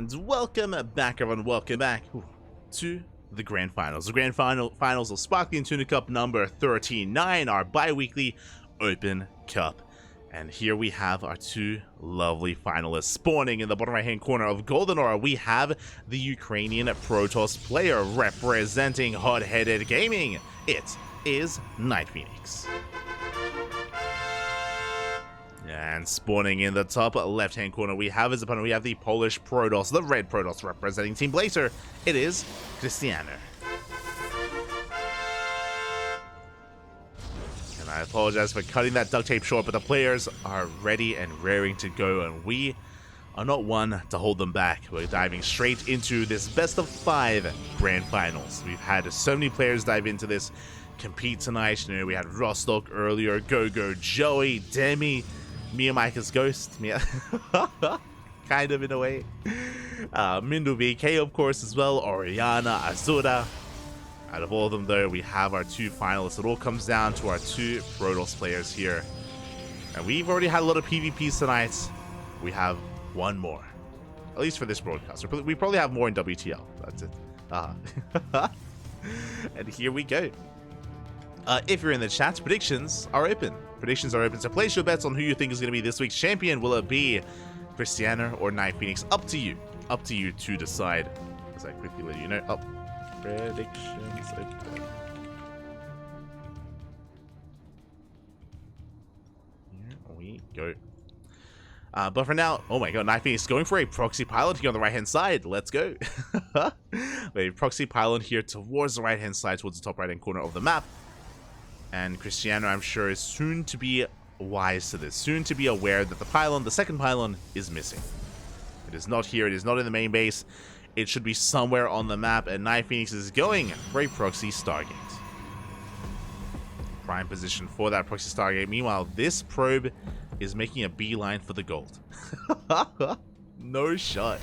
And welcome back, everyone. Welcome back to the Grand Finals. The Grand Finals of Sparkling Tuna Cup number 39, our bi-weekly Open Cup. And here we have our two lovely finalists. Spawning in the bottom right-hand corner of Golden Aura, we have the Ukrainian Protoss player representing Hot-Headed Gaming. It is NightPhoenix. And spawning in the top left-hand corner, we have his opponent. We have the Polish Protoss, the red Protoss representing Team Blazer. It is Krystianer. And I apologize for cutting that duct tape short, but the players are ready and raring to go, and we are not one to hold them back. We're diving straight into this best-of-5 Grand Finals. We've had so many players dive into this, compete tonight. You know, we had Rostock earlier, Go-Go, Joey, Demi, Mia Micah's Ghost, Mia, kind of in a way. Mindu VK, of course, as well. Oriana, Azura. Out of all of them, though, we have our two finalists. It all comes down to our two Protoss players here. And we've already had a lot of PvPs tonight. We have one more, at least for this broadcast. We probably have more in WTL. That's it. And here we go. If you're in the chat, predictions are open. Predictions are open, so place your bets on who you think is going to be this week's champion. Will it be Krystianer or NightPhoenix? Up to you. Up to you to decide. As I quickly let you know. Oh, predictions open. Here we go. But for now, oh my god, NightPhoenix going for a proxy pylon here on the right-hand side. Let's go. A proxy pylon here towards the right-hand side, towards the top right-hand corner of the map. And Krystianer, I'm sure, is soon to be wise to this. Soon to be aware that the pylon, the second pylon, is missing. It is not here. It is not in the main base. It should be somewhere on the map. And NightPhoenix is going for a proxy Stargate. Prime position for that proxy Stargate. Meanwhile, this probe is making a beeline for the gold. No shot.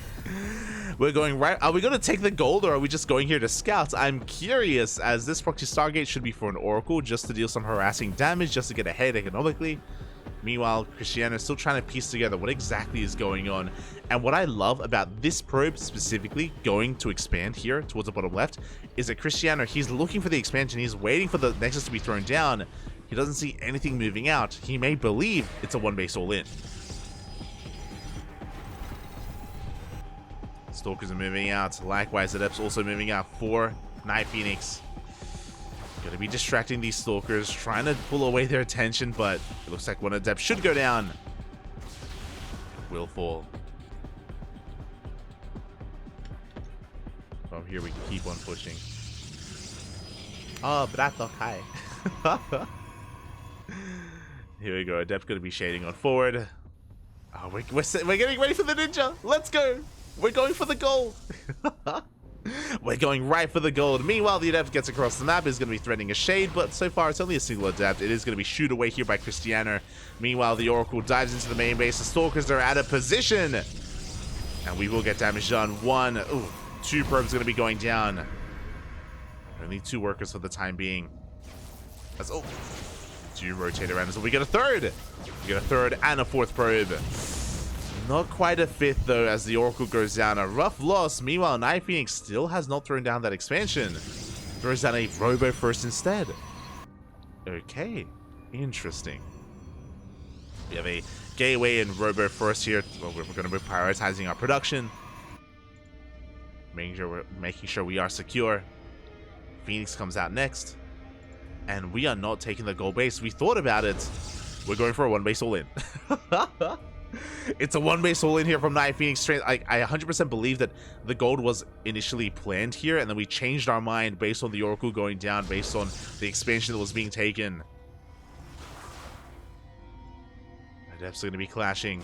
We're going right. Are we going to take the gold, or are we just going here to scout? I'm curious, as this proxy Stargate should be for an Oracle, just to deal some harassing damage, just to get ahead economically. Meanwhile, Krystianer is still trying to piece together what exactly is going on. And what I love about this probe specifically going to expand here towards the bottom left is that Krystianer, he's looking for the expansion. He's waiting for the Nexus to be thrown down. He doesn't see anything moving out. He may believe it's a one-base all-in. Stalkers are moving out. Likewise, Adepts also moving out for NightPhoenix. Gonna be distracting these Stalkers, trying to pull away their attention, but it looks like one Adept should go down. It will fall. From here, we can keep on pushing. Oh, brato, hi. Here we go. Adept gonna be shading on forward. Oh, we're getting ready for the ninja. Let's go. We're going for the gold. We're going right for the gold. Meanwhile, the Adept gets across the map, is going to be threatening a shade, but so far it's only a single Adept. It is going to be shoot away here by Krystianer. Meanwhile, the Oracle dives into the main base. The Stalkers are out of position. And we will get damage done. Two probes going to be going down. Only two workers for the time being. Do rotate around. So we get a third. We get a third and a fourth probe. Not quite a fifth, though, as the Oracle goes down. A rough loss. Meanwhile, NightPhoenix still has not thrown down that expansion. Throws down a Robo first instead. Okay. Interesting. We have a Gateway and Robo first here. Well, we're going to be prioritizing our production. Making sure we are secure. Phoenix comes out next. And we are not taking the gold base. We thought about it. We're going for a one base all-in. It's a one-base all-in here from NightPhoenix. I 100% believe that the gold was initially planned here, and then we changed our mind based on the Oracle going down, based on the expansion that was being taken. Adepts are going to be clashing.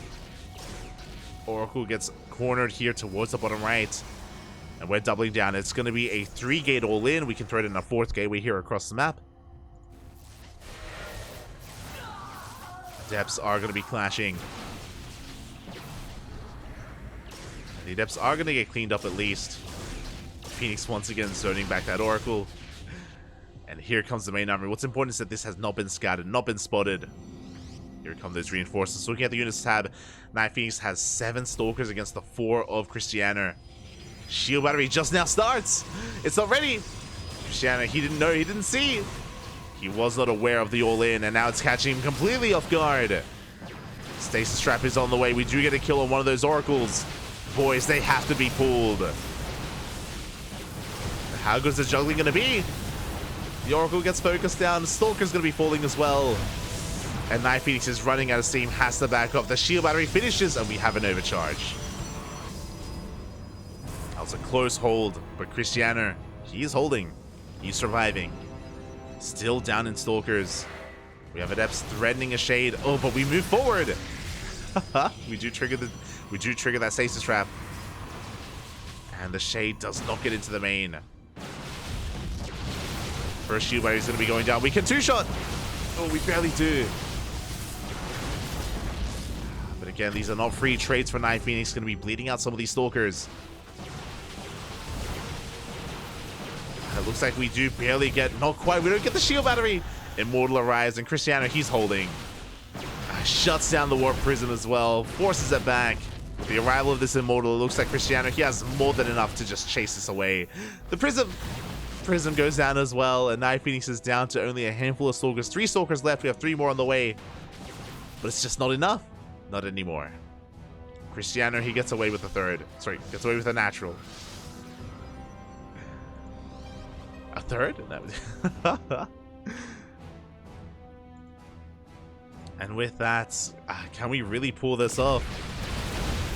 Oracle gets cornered here towards the bottom right, and we're doubling down. It's going to be a 3-gate all-in. We can throw it in a 4th gateway here across the map. Adepts are going to be clashing. The Adepts are going to get cleaned up at least. Phoenix once again zoning back that Oracle. And here comes the main army. What's important is that this has not been scouted, not been spotted. Here come those reinforcements. Looking at the units tab, NightPhoenix has 7 Stalkers against the 4 of Krystianer. Shield battery just now starts. It's not ready. Krystianer, he didn't know, he didn't see. He was not aware of the all-in, and now it's catching him completely off guard. Stasis trap is on the way. We do get a kill on one of those oracles. Boys, they have to be pulled. How good is the juggling going to be? The oracle gets focused down. The Stalker's going to be falling as well. And NightPhoenix is running out of steam, has to back up. The shield battery finishes, and we have an overcharge. That was a close hold, but Krystianer, he is holding. He's surviving. Still down in Stalkers. We have Adepts threatening a shade. Oh, but we move forward. we do trigger that stasis trap. And the shade does not get into the main. First shield barrier is going to be going down. We can 2-shot. Oh, we barely do. But again, these are not free trades for NightPhoenix. Going to be bleeding out some of these Stalkers. It looks like we do barely get, not quite, we don't get the shield battery. Immortal arrives, and Krystianer, he's holding. Shuts down the Warp Prism as well, forces it back. With the arrival of this Immortal, it looks like Krystianer, he has more than enough to just chase this away. The Prism goes down as well, and NightPhoenix is down to only a handful of Stalkers. 3 Stalkers left, we have 3 more on the way. But it's just not enough. Not anymore. Krystianer, he gets away with the third. Sorry, gets away with a natural. A third? No. And with that, can we really pull this off?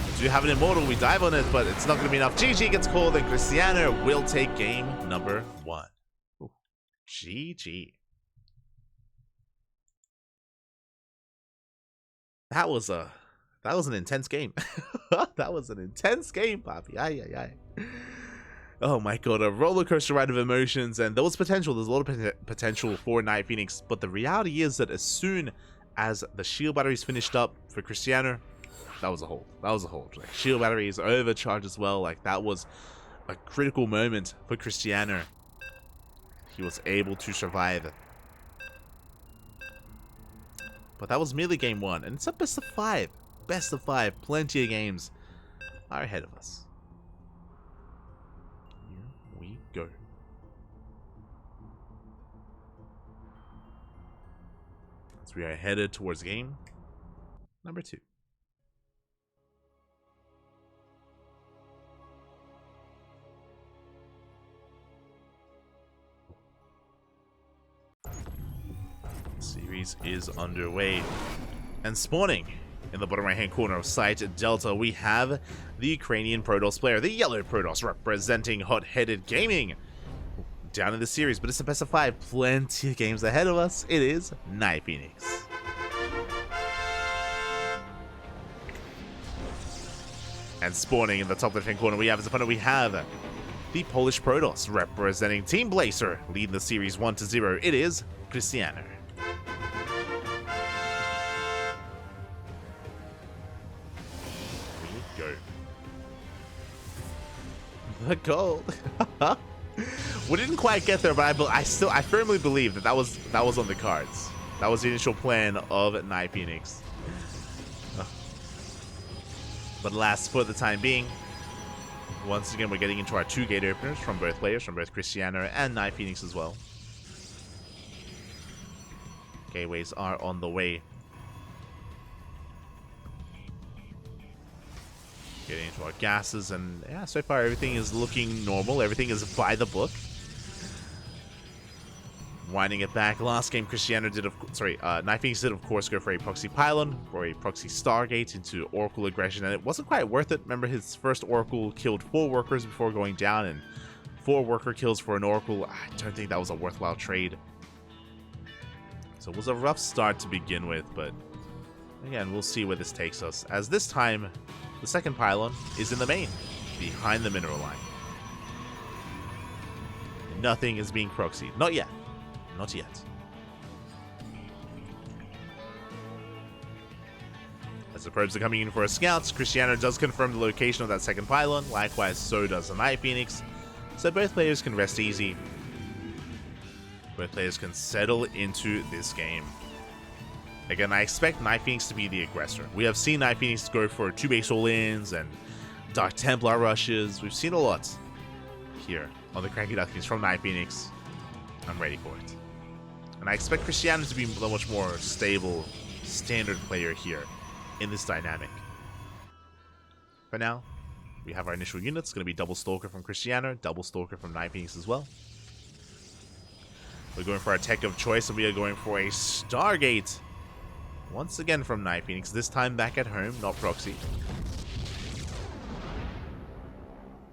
We do have an Immortal, we dive on it, but it's not going to be enough. GG gets called, and Krystianer will take game number 1. Ooh. GG. That was an intense game. That was an intense game, Poppy. Aye, aye, aye. Oh my god, a roller coaster ride of emotions, and there was potential. There's a lot of potential for NightPhoenix, but the reality is that as soon as the shield battery is finished up for Krystianer, that was a hold. That was a hold. Like, shield battery is overcharged as well. Like, that was a critical moment for Krystianer. He was able to survive. But that was merely game 1, and it's a best of 5. Best of 5. Plenty of games are ahead of us. Here we go. As we are headed towards game number 2. Series is underway, and spawning in the bottom right hand corner of site Delta, we have the Ukrainian Protoss player, the yellow Protoss, representing hot-headed gaming down in the series. But it's a best of 5, plenty of games ahead of us. It is NightPhoenix. And spawning in the top left hand corner, we have as opponent, we have the Polish Protoss, representing Team Blazer, leading the series 1-0. It is Krystianer. The gold. We didn't quite get there, but I firmly believe that was on the cards. That was the initial plan of NightPhoenix. But alas, for the time being, once again we're getting into our 2 gate openers from both players, from both Krystianer and NightPhoenix as well. Gateways are on the way. Getting into our gases, and yeah, so far everything is looking normal. Everything is by the book. Winding it back. Last game, NightPhoenix did of course go for a proxy pylon, for a proxy Stargate into Oracle aggression, and it wasn't quite worth it. Remember, his first Oracle killed 4 workers before going down, and 4 worker kills for an Oracle. I don't think that was a worthwhile trade. So it was a rough start to begin with, but again, we'll see where this takes us, as this time the second pylon is in the main, behind the mineral line. Nothing is being proxied. Not yet. Not yet. As the probes are coming in for a scout, Krystianer does confirm the location of that second pylon. Likewise, so does the NightPhoenix. So both players can rest easy. Both players can settle into this game. Again, I expect NightPhoenix to be the aggressor. We have seen NightPhoenix go for 2-base all-ins and Dark Templar rushes. We've seen a lot here on the Cranky Ducklings from NightPhoenix. I'm ready for it. And I expect Krystianer to be a much more stable, standard player here in this dynamic. For now, we have our initial units. Going to be double Stalker from Krystianer, double Stalker from NightPhoenix as well. We're going for our tech of choice, and we are going for a Stargate. Once again from NightPhoenix, this time back at home, not proxy.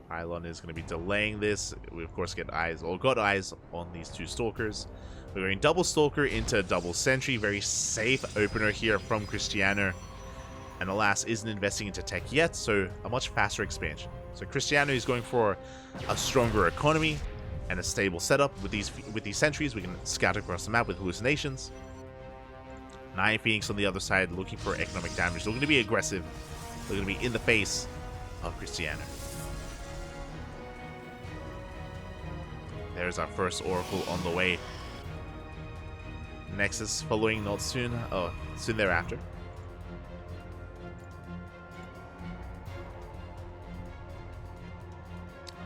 Pylon is going to be delaying this. We of course get eyes, or got eyes on these two Stalkers. We're going double Stalker into double Sentry. Very safe opener here from Krystianer. And alas, isn't investing into tech yet, so a much faster expansion. So Krystianer is going for a stronger economy and a stable setup. With these sentries, we can scout across the map with hallucinations. NightPhoenix on the other side, looking for economic damage. They're going to be aggressive. They're going to be in the face of Krystianer. There's our first Oracle on the way. Nexus following not soon. Oh, soon thereafter.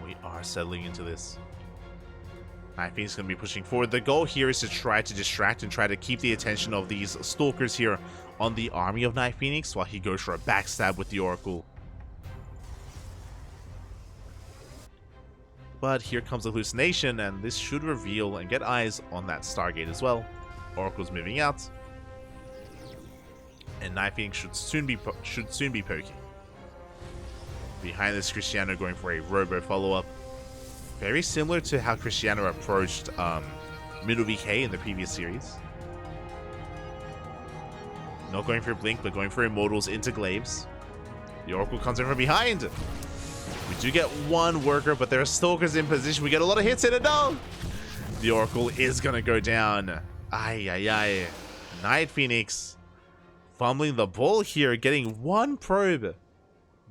We are settling into this. NightPhoenix is going to be pushing forward. The goal here is to try to distract and try to keep the attention of these Stalkers here on the army of NightPhoenix while he goes for a backstab with the Oracle. But here comes a hallucination, and this should reveal and get eyes on that Stargate as well. Oracle's moving out, and NightPhoenix should soon be poking. Behind this, Krystianer going for a robo follow-up. Very similar to how Krystianer approached Middle VK in the previous series. Not going for Blink, but going for Immortals into Glaives. The Oracle comes in from behind. We do get one worker, but there are Stalkers in position. We get a lot of hits in it. No! The Oracle is going to go down. Ay, ay, ay. NightPhoenix fumbling the ball here, getting one probe.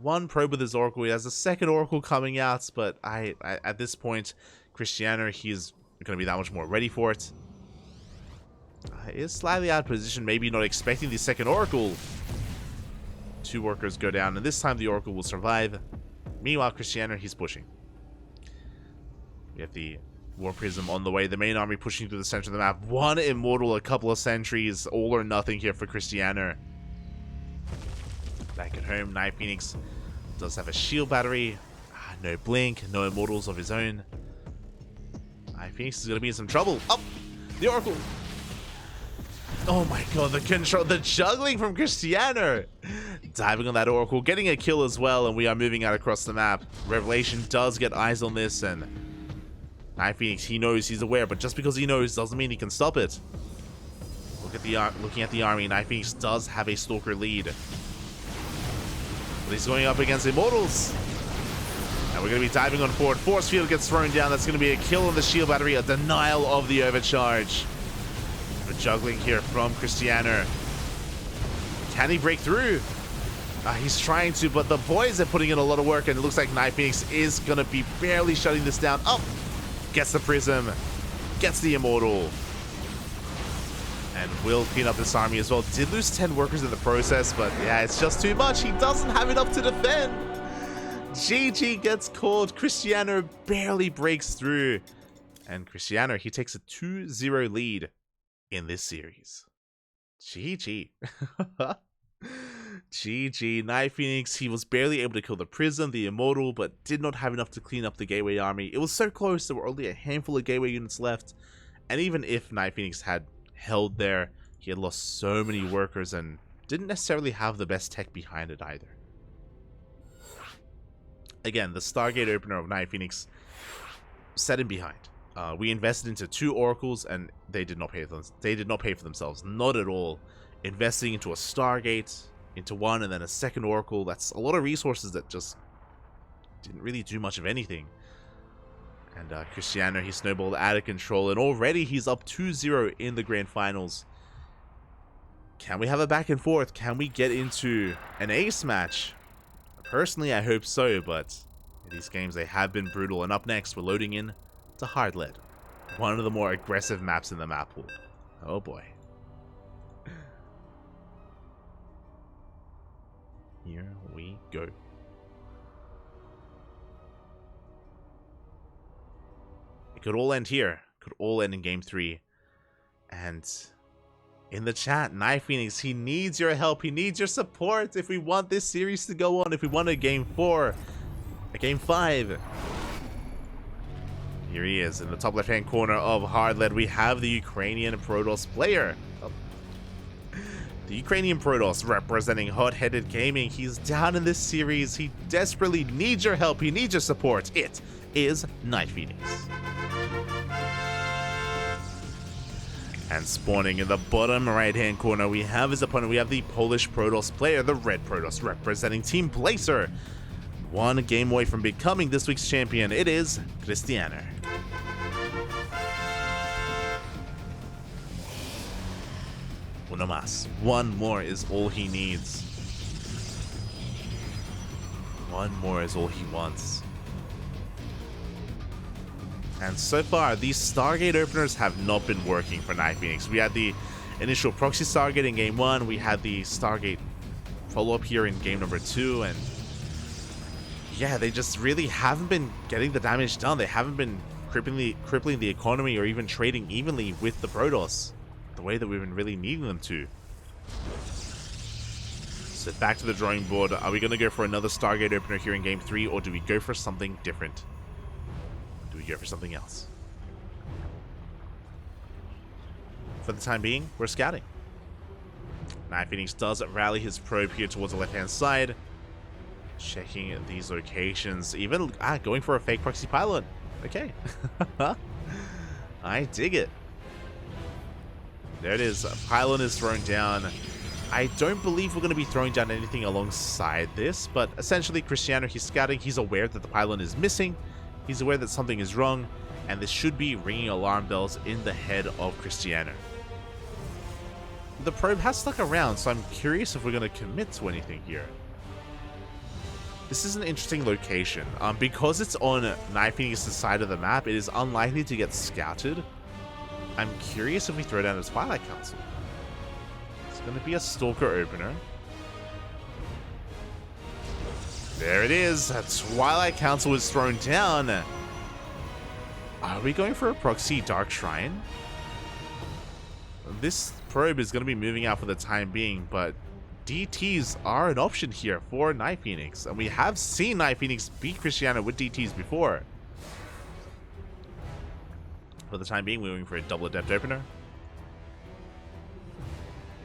One probe with his Oracle. He has a second Oracle coming out, but at this point, Krystianer, he's going to be that much more ready for it. He is slightly out of position, maybe not expecting the second Oracle. Two workers go down, and this time the Oracle will survive. Meanwhile, Krystianer, he's pushing. We have the War Prism on the way. The main army pushing through the center of the map. One Immortal, a couple of sentries. All or nothing here for Krystianer. Back at home, NightPhoenix does have a shield battery. No Blink, no Immortals of his own. NightPhoenix is going to be in some trouble. Oh, the Oracle. Oh my god, the control, the juggling from Krystianer. Diving on that Oracle, getting a kill as well, and we are moving out across the map. Revelation does get eyes on this, and NightPhoenix, he knows, he's aware, but just because he knows doesn't mean he can stop it. Looking at the army, NightPhoenix does have a Stalker lead. But he's going up against Immortals. And we're going to be diving on forward. Force Field gets thrown down. That's going to be a kill on the shield battery, a denial of the overcharge. The juggling here from Krystianer. Can he break through? He's trying to, but the boys are putting in a lot of work, and it looks like NightPhoenix is going to be barely shutting this down. Oh! Gets the Prism. Gets the Immortal. And will clean up this army as well. Did lose 10 workers in the process, but yeah, it's just too much. He doesn't have enough to defend. GG gets called. Krystianer barely breaks through. And Krystianer, he takes a 2-0 lead in this series. GG. GG. NightPhoenix, he was barely able to kill the Prism, the Immortal, but did not have enough to clean up the Gateway army. It was so close, there were only a handful of Gateway units left. And even if NightPhoenix had held there, he had lost so many workers and didn't necessarily have the best tech behind it either. Again, the Stargate opener of NightPhoenix set him behind. We invested into 2 Oracles, and they did not pay for them. They did not pay for themselves, not at all. Investing into a Stargate, into one, and then a second Oracle, that's a lot of resources that just didn't really do much of anything. And Krystianer, he snowballed out of control, and already he's up 2-0 in the Grand Finals. Can we have a back and forth? Can we get into an ace match? Personally, I hope so, but these games, they have been brutal. And up next, we're loading in to Hard Lead, one of the more aggressive maps in the map pool. Oh boy. Here we go. It could all end here. Could all end in game 3. And in the chat, NightPhoenix, he needs your help. He needs your support if we want this series to go on. If we want a game 4, a game 5. Here he is in the top left-hand corner of Hardled. We have the Ukrainian Protoss player. The Ukrainian Protoss representing Hot-Headed Gaming. He's down in this series. He desperately needs your help. He needs your support. It is NightPhoenix. And spawning in the bottom right-hand corner, we have his opponent. We have the Polish Protoss player, the Red Protoss, representing Team Placer. One game away from becoming this week's champion. It is Krystianer. Uno más. One more is all he needs. One more is all he wants. And so far, these Stargate openers have not been working for NightPhoenix. We had the initial proxy Stargate in game 1. We had the Stargate follow-up here in game number 2. And yeah, they just really haven't been getting the damage done. They haven't been crippling the economy or even trading evenly with the Protoss the way that we've been really needing them to. So back to the drawing board. Are we going to go for another Stargate opener here in game 3, or do we go for something different? Do we go for something else? For the time being, we're scouting. NightPhoenix does rally his probe here towards the left-hand side. Checking these locations. Even going for a fake proxy pylon. Okay. I dig it. There it is. A pylon is thrown down. I don't believe we're going to be throwing down anything alongside this, but essentially Krystianer, he's scouting. He's aware that the pylon is missing. He's aware that something is wrong, and this should be ringing alarm bells in the head of Krystianer. The probe has stuck around, so I'm curious if we're going to commit to anything here. This is an interesting location. Because it's on NightPhoenix's side of the map, it is unlikely to get scouted. I'm curious if we throw down a Twilight Council. It's going to be a Stalker opener. There it is. A Twilight Council is thrown down. Are we going for a proxy Dark Shrine? This probe is going to be moving out for the time being, but DTs are an option here for NightPhoenix. And we have seen NightPhoenix beat Krystianer with DTs before. For the time being, we're going for a double adept opener.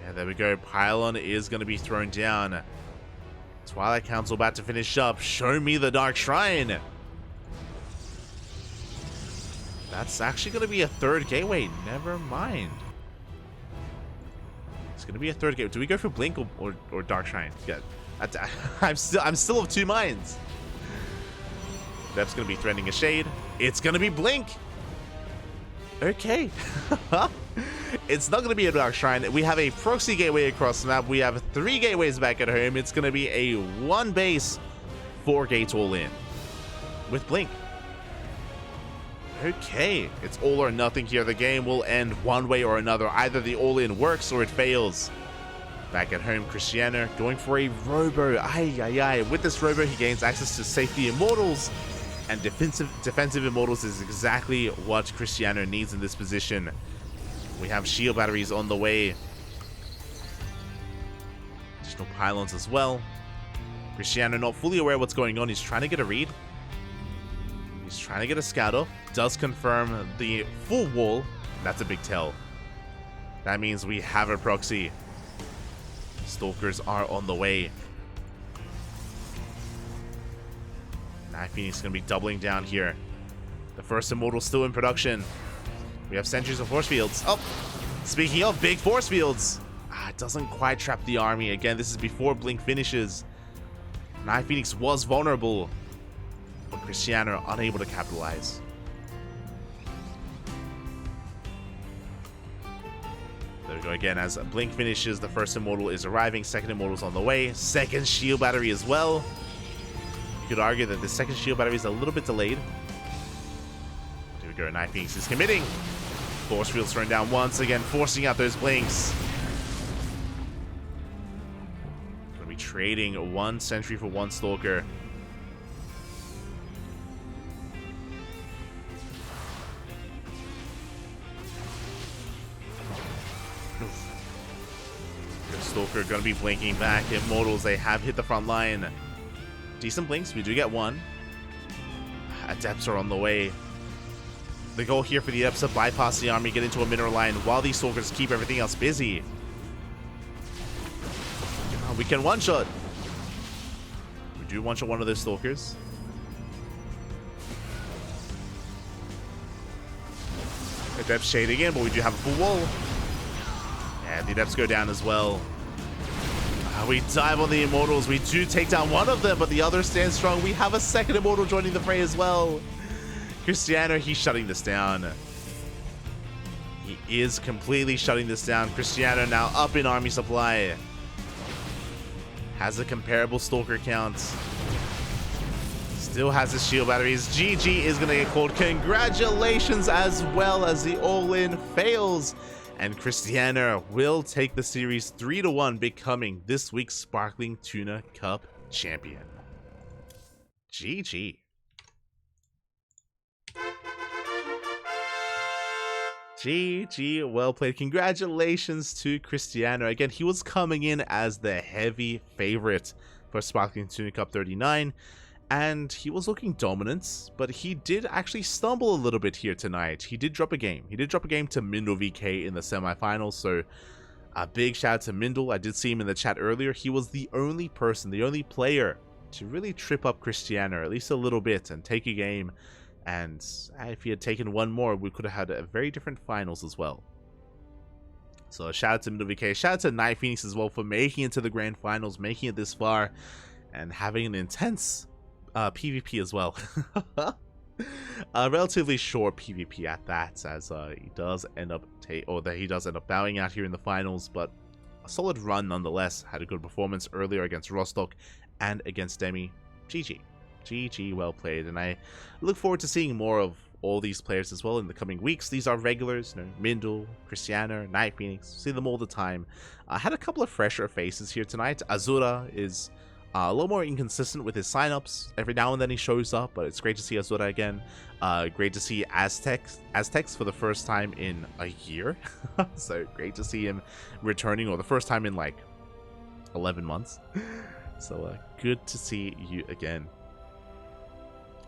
Yeah, there we go. Pylon is going to be thrown down. Twilight Council about to finish up. Show me the Dark Shrine. That's actually going to be a third gateway. Never mind. It's going to be a third gateway. Do we go for Blink or Dark Shrine? Yeah, I'm still of two minds. That's going to be threatening a shade. It's going to be Blink. Okay. It's not going to be a Dark Shrine. We have a proxy gateway across the map. We have 3 gateways back at home. It's going to be a 1 base, 4 gates all in with Blink. Okay. It's all or nothing here. The game will end one way or another. Either the all-in works or it fails. Back at home, Krystianer going for a Robo. With this Robo, he gains access to safety immortals. And defensive immortals is exactly what Krystianer needs in this position. We have shield batteries on the way. Additional pylons as well. Krystianer not fully aware of what's going on. He's trying to get a read. He's trying to get a scout off. Does confirm the full wall. That's a big tell. That means we have a proxy. Stalkers are on the way. NightPhoenix is going to be doubling down here. The first immortal still in production. We have sentries of force fields. Oh, speaking of big force fields. It doesn't quite trap the army. Again, this is before Blink finishes. NightPhoenix was vulnerable, but Krystianer unable to capitalize. There we go again. As Blink finishes, the first immortal is arriving. Second immortal's on the way. Second shield battery as well. You could argue that the second shield battery is a little bit delayed. Here we go. NightPhoenix is committing. Force fields thrown down once again, forcing out those blinks. Gonna be trading one sentry for one stalker. The stalker gonna be blinking back. Immortals, they have hit the front line. Decent blinks, we do get one. Adepts are on the way. The goal here for the Adepts to bypass the army, get into a mineral line while these stalkers keep everything else busy. We can one-shot. We do one-shot one of those stalkers. Adepts shading in, but we do have a full wall. And the Adepts go down as well. We dive on the Immortals. We do take down one of them, but the other stands strong. We have a second Immortal joining the fray as well. Krystianer, he's shutting this down. He is completely shutting this down. Krystianer now up in army supply. Has a comparable stalker count. Still has his shield batteries. GG is going to get called. Congratulations, as well as the all-in fails. And Krystianer will take the series 3-1, becoming this week's Sparkling Tuna Cup champion. GG. GG, well played. Congratulations to Krystianer. Again, he was coming in as the heavy favorite for Sparkling Tuna Cup 39, and he was looking dominant, but he did actually stumble a little bit here tonight. He did drop a game. He did drop a game to Mindle VK in the semifinals, so a big shout out to Mindle. I did see him in the chat earlier. He was the only person, the only player to really trip up Krystianer, at least a little bit, and take a game. And if he had taken one more, we could have had a very different finals as well. So a shout out to Mindle VK. Shout out to NightPhoenix as well for making it to the grand finals, making it this far, and having an intense PvP as well. A relatively short PvP at that, as he does end up bowing out here in the finals, but a solid run nonetheless. Had a good performance earlier against Rostock and against Demi. GG. GG, well played, and I look forward to seeing more of all these players as well in the coming weeks. These are regulars, you know, Mindle, Krystianer, NightPhoenix, see them all the time. I had a couple of fresher faces here tonight. Azura is a little more inconsistent with his signups. Every now and then he shows up, but it's great to see Azura again. Great to see Aztecs for the first time in a year. So great to see him returning, or the first time in like 11 months. So good to see you again.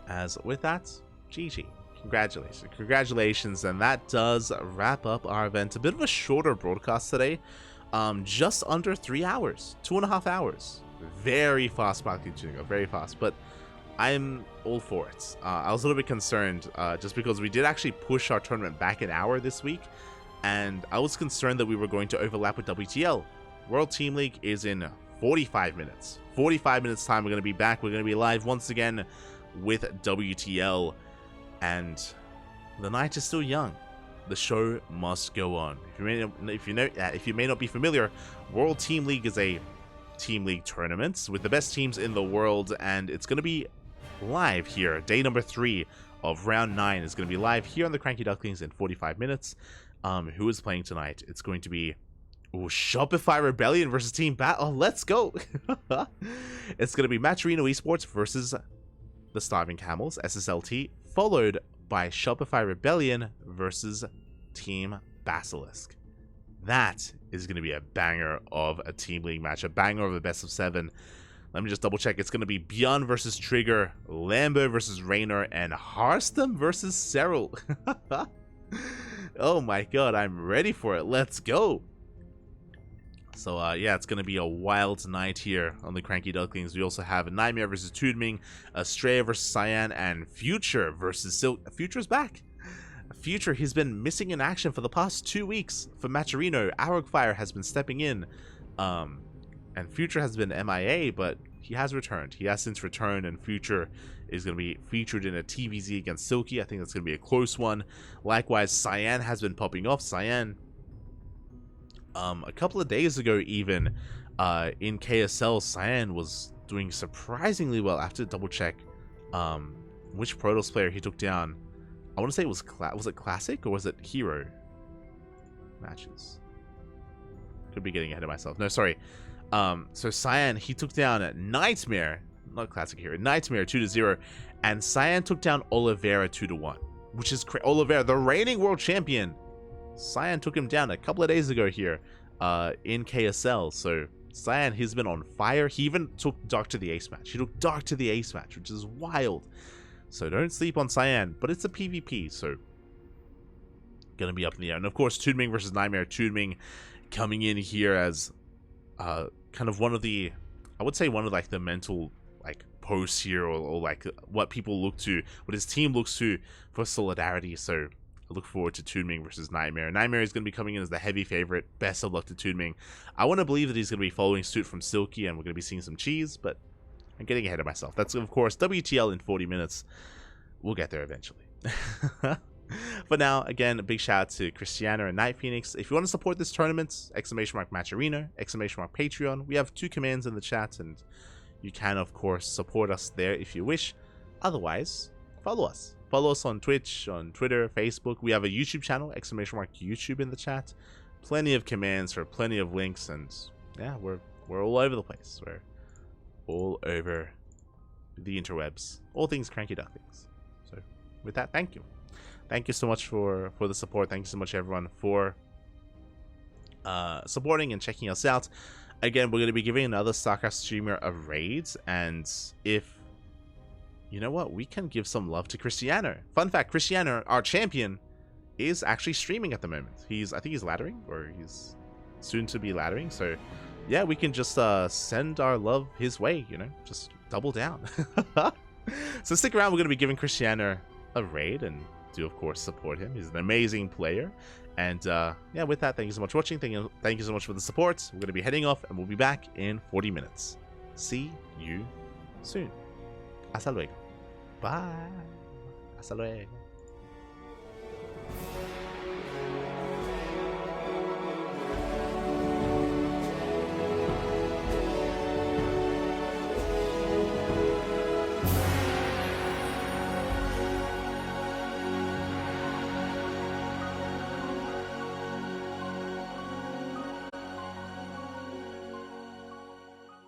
As with that, GG. Congratulations, and that does wrap up our event. A bit of a shorter broadcast today, just under 3 hours, 2.5 hours. Very fast Sparkling Tuna Cup, very fast, but I'm all for it. I was a little bit concerned, just because we did actually push our tournament back an hour this week, and I was concerned that we were going to overlap with WTL. World Team League is in 45 minutes. 45 minutes time, we're going to be back. We're going to be live once again with WTL, and the night is still young. The show must go on. If you may not be familiar, World Team League is a team league tournament with the best teams in the world, and it's going to be live here. Day number 3 of round 9 is going to be live here on the Cranky Ducklings in 45 minutes. Who is playing tonight? It's going to be Shopify Rebellion versus Team Bat. Oh, let's go. It's going to be Matcherino Esports versus the Starving Camels, SSLT, followed by Shopify Rebellion versus Team Basilisk. That is going to be a banger of a team league match, a banger of a best of 7. Let me just double check. It's going to be Bjorn versus Trigger, Lambo versus Raynor, and Harstem versus Cyril. Oh my god, I'm ready for it. Let's go. So yeah, it's going to be a wild night here on the Cranky Ducklings. We also have Nightmare versus Tudming, Astrea versus Cyan, and Future versus Silk. Future's back. Future, he's been missing in action for the past 2 weeks. For Matcherino, Arrowfire has been stepping in. And Future has been MIA, but he has returned. He has since returned, and Future is going to be featured in a TVZ against Silky. I think that's going to be a close one. Likewise, Cyan has been popping off. Cyan, a couple of days ago even, in KSL, Cyan was doing surprisingly well. I have to double check which Protoss player he took down. I want to say it was it Classic or was it Hero matches? Could be getting ahead of myself. No, sorry. So Cyan, he took down Nightmare, not classic hero, Nightmare 2-0, and Cyan took down Oliveira 2-1, which is Oliveira, the reigning world champion. Cyan took him down a couple of days ago here in KSL. So Cyan, he's been on fire. He even took Dark to the Ace match. He took Dark to the Ace match, which is wild. So don't sleep on Cyan, but it's a PvP, so gonna be up in the air. And of course, Toonming versus Nightmare. Toonming coming in here as kind of one of the, I would say one of like the mental like posts here, or like what people look to, what his team looks to for solidarity. So I look forward to Toonming versus Nightmare. Nightmare is going to be coming in as the heavy favorite. Best of luck to Toonming. I want to believe that he's going to be following suit from Silky and we're going to be seeing some cheese, but I'm getting ahead of myself. That's of course WTL in 40 minutes. We'll get there eventually. But now, again, a big shout out to Krystianer and NightPhoenix. If you want to support this tournament, !Match Arena, !, Patreon. We have 2 commands in the chat, and you can, of course, support us there if you wish. Otherwise, follow us. Follow us on Twitch, on Twitter, Facebook. We have a YouTube channel, ! YouTube in the chat. Plenty of commands for plenty of links, and yeah, we're all over the place. We're all over the interwebs. All things Cranky Ducklings. So, with that, thank you. Thank you so much for the support. Thank you so much, everyone, for supporting and checking us out. Again, we're going to be giving another StarCraft streamer a raid, and if you know what, we can give some love to Krystianer. Fun fact: Krystianer, our champion, is actually streaming at the moment. I think he's laddering, or he's soon to be laddering. So, yeah, we can just send our love his way. You know, just double down. So stick around. We're going to be giving Krystianer a raid, and do of course support him. He's an amazing player. And yeah, with that, thank you so much for watching. Thank you so much for the support. We're going to be heading off, and we'll be back in 40 minutes. See you soon. Hasta luego. Bye. Hasta luego.